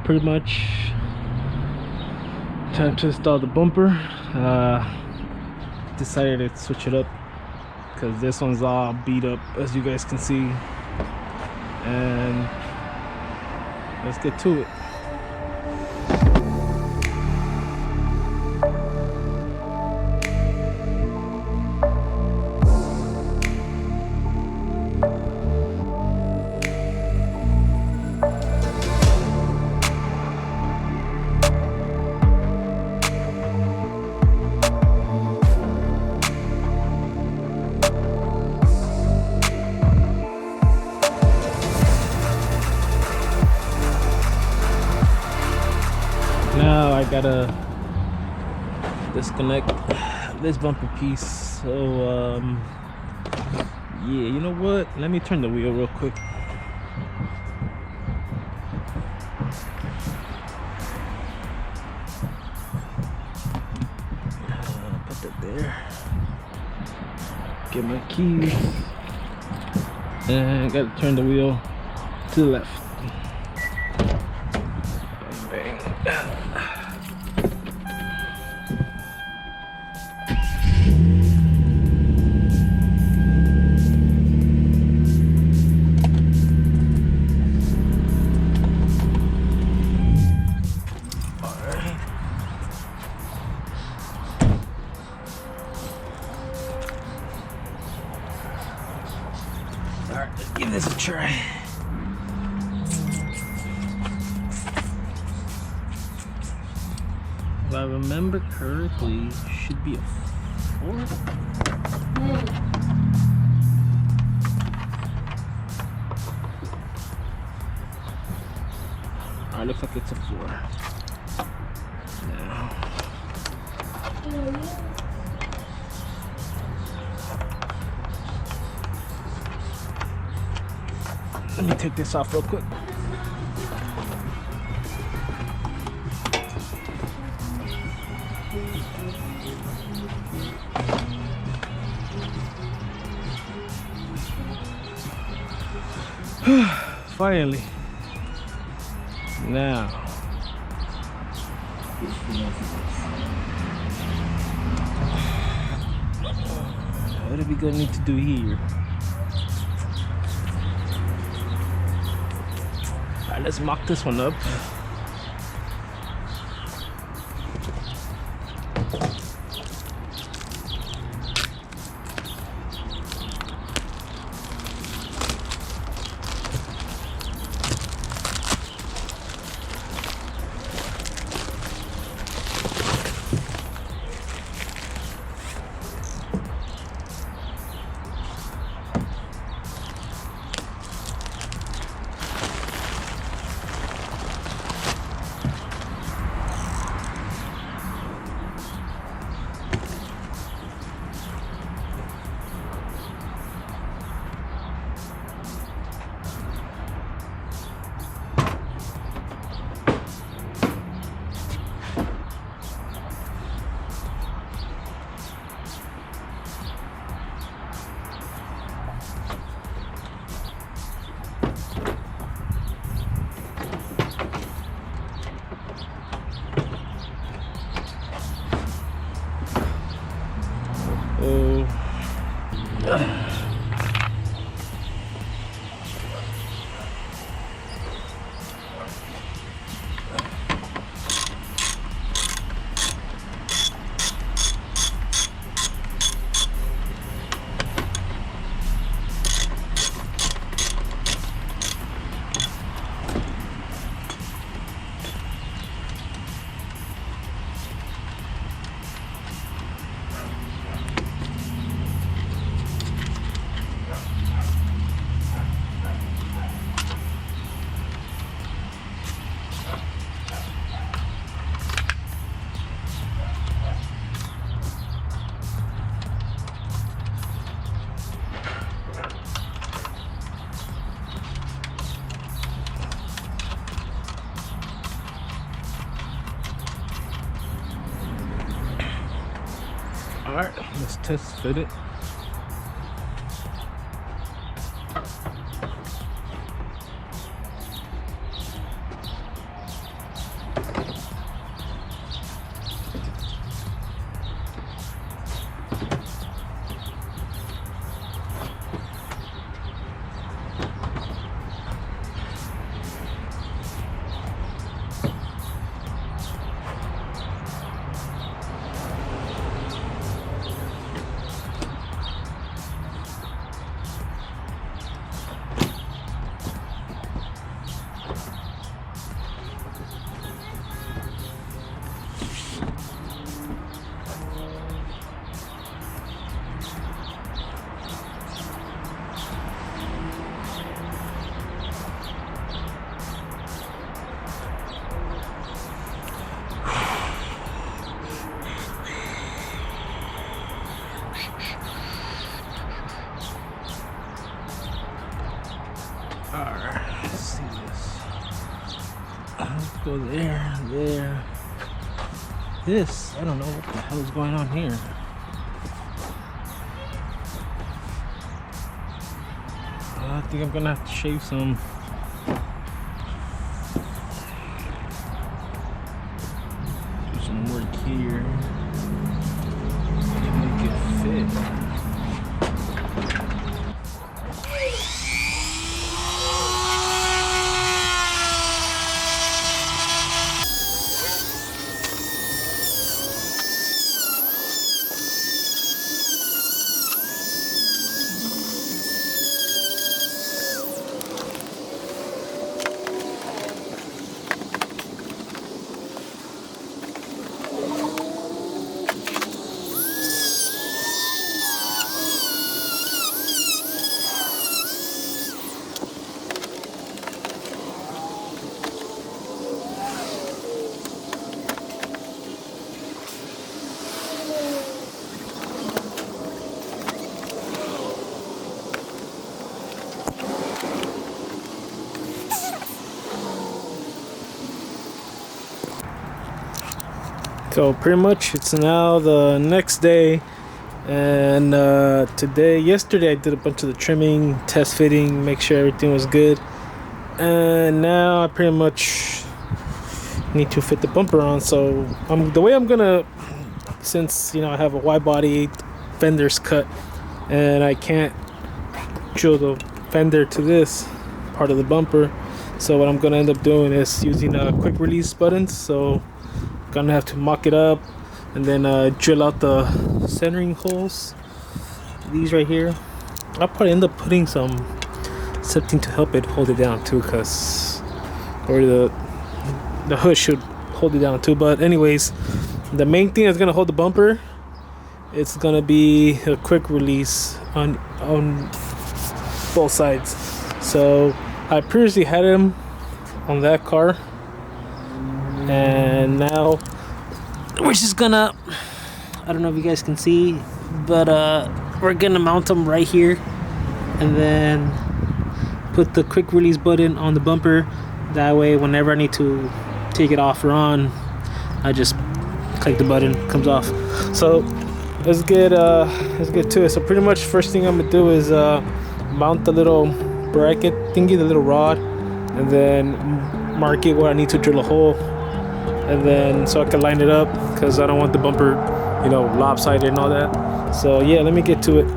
pretty much. Time to install the bumper. Decided to switch it up because this one's all beat up, as you guys can see. And let's get to it. Now I gotta disconnect this bumper piece. So yeah, you know what? Let me turn the wheel real quick. Put that there. Get my keys. And gotta turn the wheel to the left. Alright, let's give this a try. If I remember correctly, should be a 4. Alright, looks like it's a 4. Now. Let me take this off real quick. Finally. Now. What are we gonna need to do here? Alright, let's mock this one up. Alright, let's test fit it. Alright, let's see this. Let's go there. This, I don't know what the hell is going on here. I think I'm gonna have to shave some. Do some work here to make it fit. So pretty much it's now the next day, and yesterday I did a bunch of the trimming, test fitting, make sure everything was good, and now I pretty much need to fit the bumper on. So the way I'm gonna, since I have a wide body, fender's cut, and I can't drill the fender to this part of the bumper, so what I'm gonna end up doing is using quick release buttons. So gonna have to mock it up and then drill out the centering holes, these right here. I'll probably end up putting something to help it hold it down too, or the hood should hold it down too. But anyways, the main thing that's gonna hold the bumper, it's gonna be a quick release on both sides. So I previously had them on that car, and now we're just gonna, I don't know if you guys can see, but we're gonna mount them right here and then put the quick release button on the bumper. That way whenever I need to take it off or on, I just click the button, it comes off. So let's get to it. So pretty much first thing I'm gonna do is mount the little bracket thingy, the little rod, and then mark it where I need to drill a hole, and then so I can line it up, because I don't want the bumper lopsided and all that. So yeah, let me get to it.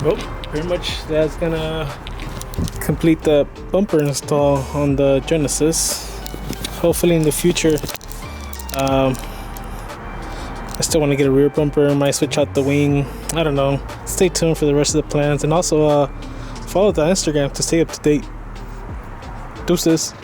Well, pretty much that's gonna complete the bumper install on the Genesis. Hopefully in the future, I still want to get a rear bumper, might switch out the wing, I don't know. Stay tuned for the rest of the plans, and also follow the Instagram to stay up to date. Deuces.